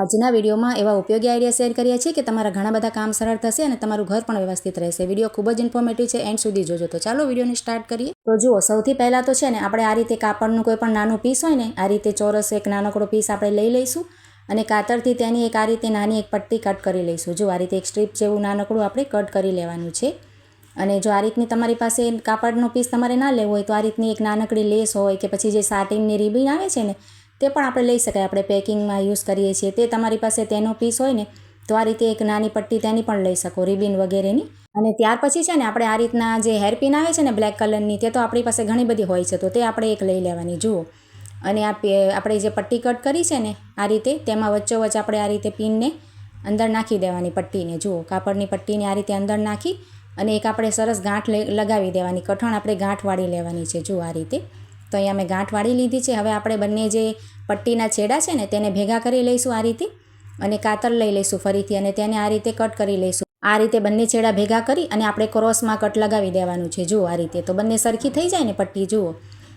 આજના વિડીયોમાં એવા ઉપયોગી આઈડિયા શેર કર્યા છે કે તમારા ઘણા બધા કામ સરળ થશે અને તમારું ઘર પણ વ્યવસ્થિત રહેશે. વિડીયો ખૂબ જ ઇન્ફોર્મેટિવ છે, એન્ડ સુધી જોજો. તો ચાલો વિડીયોને સ્ટાર્ટ કરીએ. તો જુઓ, સૌથી પહેલાં તો છે ને આપણે આ રીતે કાપડનું કોઈ પણ નાનું પીસ હોય ને, આ રીતે ચોરસ એક નાનકડો પીસ આપણે લઈ લઈશું અને કાતરથી તેની એક આ રીતે નાની એક પટ્ટી કટ કરી લઈશું. જો આ રીતે એક સ્ટ્રીપ જેવું નાનકડું આપણે કટ કરી લેવાનું છે. અને જો આ રીતની તમારી પાસે કાપડનો પીસ તમારે ના લેવો હોય તો આ રીતની એક નાનકડી લેસ હોય કે પછી જે સાટિનની રિબીન આવે છે ને તે પણ આપણે લઈ શકાય. આપણે પેકિંગમાં યુઝ કરીએ છીએ તે તમારી પાસે તેનો પીસ હોય ને તો આ રીતે એક નાની પટ્ટી તેની પણ લઈ શકો, રિબીન વગેરેની. અને ત્યાર પછી છે ને આપણે આ રીતના જે હેરપિન આવે છે ને બ્લેક કલરની, તે તો આપણી પાસે ઘણી બધી હોય છે, તો તે આપણે એક લઈ લેવાની. જુઓ, અને આપણે જે પટ્ટી કટ કરી છે ને આ રીતે, તેમાં વચ્ચોવચ્ચ આપણે આ રીતે પિનને અંદર નાખી દેવાની પટ્ટીને. જુઓ, કાપડની પટ્ટીને આ રીતે અંદર નાખી અને એક આપણે સરસ ગાંઠ લગાવી દેવાની. કઠણ આપણે ગાંઠ વાળી લેવાની છે. જુઓ આ રીતે. તો અહીંયા મેં ગાંઠ વાળી લીધી છે. હવે આપણે બંને જે પટ્ટીના છેડા છે ને તેને ભેગા કરી લઈશું આ રીતે, અને કાતર લઈ લઈશું ફરીથી અને તેને આ રીતે કટ કરી લઈશું. આ રીતે બંને છેડા ભેગા કરી અને આપણે ક્રોસમાં કટ લગાવી દેવાનું છે. જુઓ આ રીતે. તો બંને સરખી થઈ જાય ને પટ્ટી. જુઓ,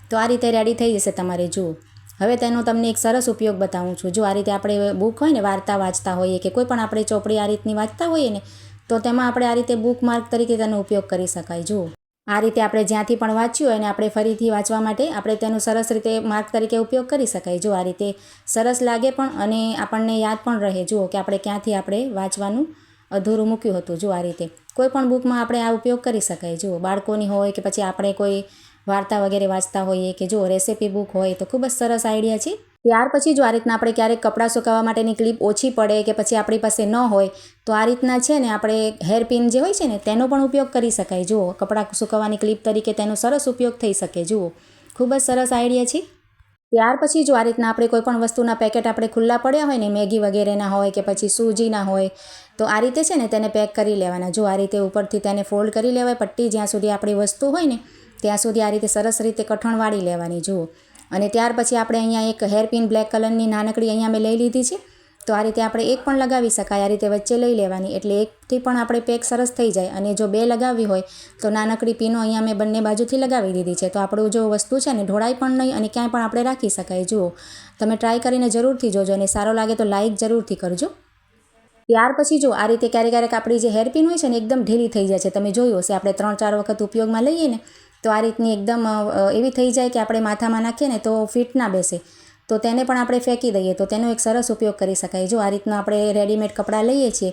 તો આ રીતે રેડી થઈ જશે તમારે. જુઓ, હવે તેનો તમને એક સરસ ઉપયોગ બતાવું છું. જો આ રીતે આપણે બુક હોય ને, વાર્તા વાંચતા હોઈએ કે કોઈ પણ આપણે ચોપડી આ રીતની વાંચતા હોઈએ ને, તો તેમાં આપણે આ રીતે બુક માર્ક તરીકે તેનો ઉપયોગ કરી શકાય. જુઓ, આ રીતે આપણે જ્યાંથી પણ વાંચ્યું હોય ને આપણે ફરીથી વાંચવા માટે આપણે તેનું સરસ રીતે માર્ક તરીકે ઉપયોગ કરી શકાય. જો આ રીતે સરસ લાગે પણ અને આપણને યાદ પણ રહે. જુઓ કે આપણે ક્યાંથી આપણે વાંચવાનું અધૂરું મૂક્યું હતું. જો આ રીતે કોઈ પણ બુકમાં આપણે આ ઉપયોગ કરી શકાય. જુઓ, બાળકોની હોય કે પછી આપણે કોઈ વાર્તા વગેરે વાંચતા હોઈએ કે જો રેસીપી બુક હોય તો ખૂબ જ સરસ આઈડિયા છે. ત્યાર પછી જો આ રીતના આપણે ક્યારેક કપડાં સુકાવવા માટેની ક્લિપ ઓછી પડે કે પછી આપણી પાસે ન હોય તો આ રીતના છે ને આપણે હેરપિન જે હોય છે ને તેનો પણ ઉપયોગ કરી શકાય. જુઓ, કપડાં સુકાવવાની ક્લિપ તરીકે તેનો સરસ ઉપયોગ થઈ શકે. જુઓ, ખૂબ જ સરસ આઈડિયા છે. ત્યાર પછી જો આ રીતના આપણે કોઈ પણ વસ્તુના પેકેટ આપણે ખુલ્લા પડ્યા હોય ને, મેગી વગેરેના હોય કે પછી સૂજીના હોય, તો આ રીતે છે ને તેને પેક કરી લેવાના. જો આ રીતે ઉપરથી તેને ફોલ્ડ કરી લેવાય પટ્ટી, જ્યાં સુધી આપણી વસ્તુ હોય ને ત્યાં સુધી આ રીતે સરસ રીતે કઠણ વાળી લેવાની. જુઓ, અને ત્યાર પછી આપણે અહીંયા એક હેરપિન બ્લેક કલરની નાનકડી અહીંયા મેં લઈ લીધી છે. તો આ રીતે આપણે એક પણ લગાવી શકાય. આ રીતે વચ્ચે લઈ લેવાની એટલે એકથી પણ આપણે પેક સરસ થઈ જાય. અને જો બે લગાવવી હોય તો નાનકડી પીનો અહીંયા મેં બંને બાજુથી લગાવી દીધી છે. તો આપણું જો વસ્તુ છે ને ઢોળાય પણ નહીં અને ક્યાંય પણ આપણે રાખી શકાય. જુઓ, તમે ટ્રાય કરીને જરૂરથી જોજો અને સારો લાગે તો લાઇક જરૂરથી કરજો. ત્યાર પછી જો આ રીતે ક્યારેક આપણી જે હેરપિન હોય છે ને એકદમ ઢીલી થઈ જાય છે. તમે જોયું હશે, આપણે 3-4 વખત ઉપયોગમાં લઈએ ને તો આ રીતની એકદમ એવી થઈ જાય કે આપણે માથામાં નાખીએ ને તો ફિટ ના બેસે, તો તેને પણ આપણે ફેંકી દઈએ તો તેનો એક સરસ ઉપયોગ કરી શકાય. જો આ રીતનું આપણે રેડીમેડ કપડાં લઈએ છીએ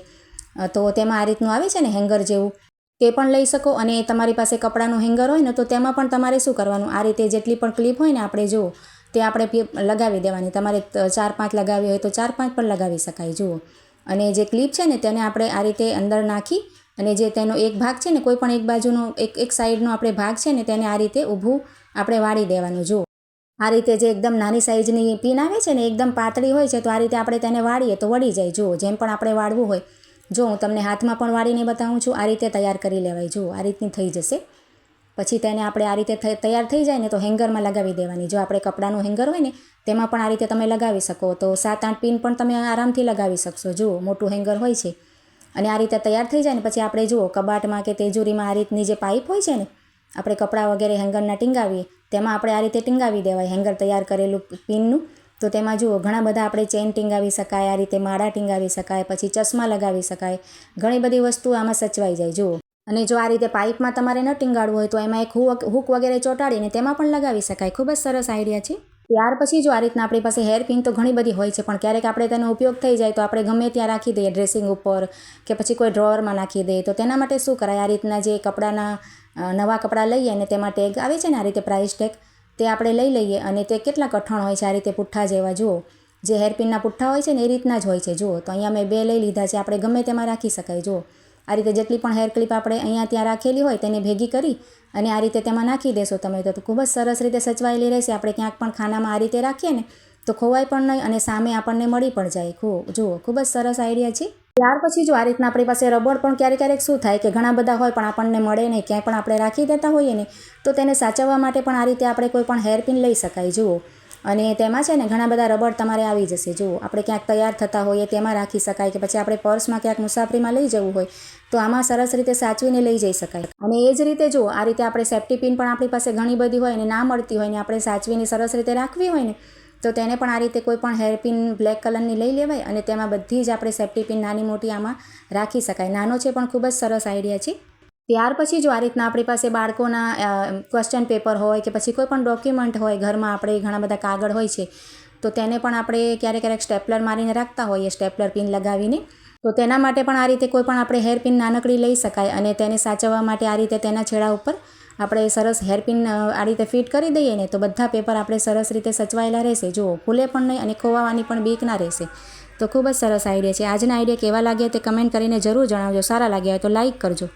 તો તેમાં આ રીતનું આવે છે ને હેંગર જેવું, તે પણ લઈ શકો. અને તમારી પાસે કપડાનું હેંગર હોય ને તો તેમાં પણ તમારે શું કરવાનું, આ રીતે જેટલી પણ ક્લિપ હોય ને આપણે જુઓ તે આપણે લગાવી દેવાની. તમારે 4-5 લગાવી હોય તો 4-5 પણ લગાવી શકાય. જુઓ, અને જે ક્લિપ છે ને તેને આપણે આ રીતે અંદર નાખી અને જે તેનો એક ભાગ છે ને કોઈ પણ એક બાજુનો એક સાઈડનો આપણે ભાગ છે ને તેને આ રીતે ઊભું આપણે વાળી દેવાનું. જુઓ, આ રીતે જે એકદમ નાની સાઈઝની પિન આવે છે ને એકદમ પાતળી હોય છે, તો આ રીતે આપણે તેને વાળીએ તો વળી જાય. જુઓ, જેમ પણ આપણે વાળવું હોય, જો હું તમને હાથમાં પણ વાળીને બતાવું છું, આ રીતે તૈયાર કરી લેવાય. જુઓ, આ રીતની થઈ જશે. પછી તેને આપણે આ રીતે તૈયાર થઈ જાય ને તો હેંગરમાં લગાવી દેવાની. જો આપણે કપડાનું હેંગર હોય ને તેમાં પણ આ રીતે તમે લગાવી શકો, તો 7-8 પિન પણ તમે આરામથી લગાવી શકશો. જુઓ, મોટું હેંગર હોય છે. અને આ રીતે તૈયાર થઈ જાય ને પછી આપણે જુઓ કબાટમાં કે તેજોરીમાં આ રીતની જે પાઇપ હોય છે ને આપણે કપડાં વગેરે હેંગરના ટીંગાવીએ તેમાં આપણે આ રીતે ટીંગાવી દેવાય હેંગર તૈયાર કરેલું પિનનું. તો તેમાં જુઓ ઘણા બધા આપણે ચેન ટીંગાવી શકાય, આ રીતે માળા ટીંગાવી શકાય, પછી ચશ્મા લગાવી શકાય, ઘણી બધી વસ્તુ આમાં સચવાઈ જાય. જુઓ, અને જો આ રીતે પાઇપમાં તમારે ન ટીંગાડવું હોય તો એમાં એક હૂક વગેરે ચોંટાડીને તેમાં પણ લગાવી શકાય. ખૂબ જ સરસ આઈડિયા છે. ત્યાર પછી જો આ રીતના આપણી પાસે હેરપિન તો ઘણી બધી હોય છે, પણ ક્યારેક આપણે તેનો ઉપયોગ થઈ જાય તો આપણે ગમે ત્યાં રાખી દઈએ, ડ્રેસિંગ ઉપર કે પછી કોઈ ડ્રોવરમાં નાખી દઈએ. તો તેના માટે શું કરાય, આ રીતના જે કપડાના નવા કપડાં લઈએ અને તેમાં ટેગ આવે છે ને આ રીતે પ્રાઇસ ટેગ, તે આપણે લઈ લઈએ અને તે કેટલા કઠણ હોય છે, આ રીતે પુઠ્ઠા જેવા. જુઓ, જે હેરપિનના પુઠ્ઠા હોય છે ને એ રીતના જ હોય છે. જુઓ, તો અહીંયા મેં 2 લઈ લીધા છે. આપણે ગમે તેમાં રાખી શકાય. જુઓ, આ રીતે જેટલી પણ હેર ક્લિપ આપણે અહીંયા ત્યાં રાખેલી હોય તેને ભેગી કરી અને આ રીતે તેમાં નાખી દેશો તમે તો ખૂબ જ સરસ રીતે સચવાયેલી રહેશે. આપણે ક્યાંક પણ ખાનામાં આ રીતે રાખીએ ને તો ખોવાય પણ નહીં અને સામે આપણને મળી પણ જાય. જુઓ, ખૂબ જ સરસ આઈડિયા છે. ત્યાર પછી જો આ રીતના આપણી પાસે રબર પણ ક્યારેક શું થાય કે ઘણા બધા હોય પણ આપણને મળે નહીં, ક્યાંય પણ આપણે રાખી દેતા હોઈએ ને તો તેને સાચવવા માટે પણ આ રીતે આપણે કોઈ પણ હેરપિન લઈ શકાય. જુઓ, અને તેમાં છે ને ઘણા બધા રબર તમારે આવી જશે. જુઓ, આપણે ક્યાંક તૈયાર થતા હોઈએ તેમાં રાખી શકાય કે પછી આપણે પર્સમાં ક્યાંક મુસાફરીમાં લઈ જવું હોય તો આમાં સરસ રીતે સાચવીને લઈ જઈ શકાય. અને એ જ રીતે જુઓ, આ રીતે આપણે સેફ્ટી પિન પણ આપણી પાસે ઘણી બધી હોય અને ના મળતી હોય ને આપણે સાચવીને સરસ રીતે રાખવી હોય ને તો તેને પણ આ રીતે કોઈ પણ હેરપિન બ્લેક કલરની લઈ લેવાય અને તેમાં બધી જ આપણે સેફ્ટી પિન નાની મોટી આમાં રાખી શકાય. નાનો છે પણ ખૂબ જ સરસ આઈડિયા છે. ત્યાર પછી જો આ રીતના આપણી પાસે બાળકોના ક્વેશ્ચન પેપર હોય કે પછી કોઈ પણ ડોક્યુમેન્ટ હોય, ઘરમાં આપણે ઘણા બધા કાગળ હોય છે, તો તેને પણ આપણે ક્યારેક સ્ટેપલર મારીને રાખતા હોઈએ, સ્ટેપલર પિન લગાવીને. તો તેના માટે પણ આ રીતે કોઈ પણ આપણે હેરપિન નાનકડી લઈ શકાય અને તેને સાચવવા માટે આ રીતે તેના છેડા ઉપર આપણે સરસ હેરપિન આ રીતે ફિટ કરી દઈએ ને તો બધા પેપર આપણે સરસ રીતે સચવાયેલા રહેશે. જુઓ, ભૂલે પણ નહીં અને ખોવાવાની પણ બીક ના રહેશે. તો ખૂબ જ સરસ આઈડિયા છે. આજના આઈડિયા કેવા લાગ્યા તે કમેન્ટ કરીને જરૂર જણાવજો. સારા લાગ્યા હોય તો લાઇક કરજો.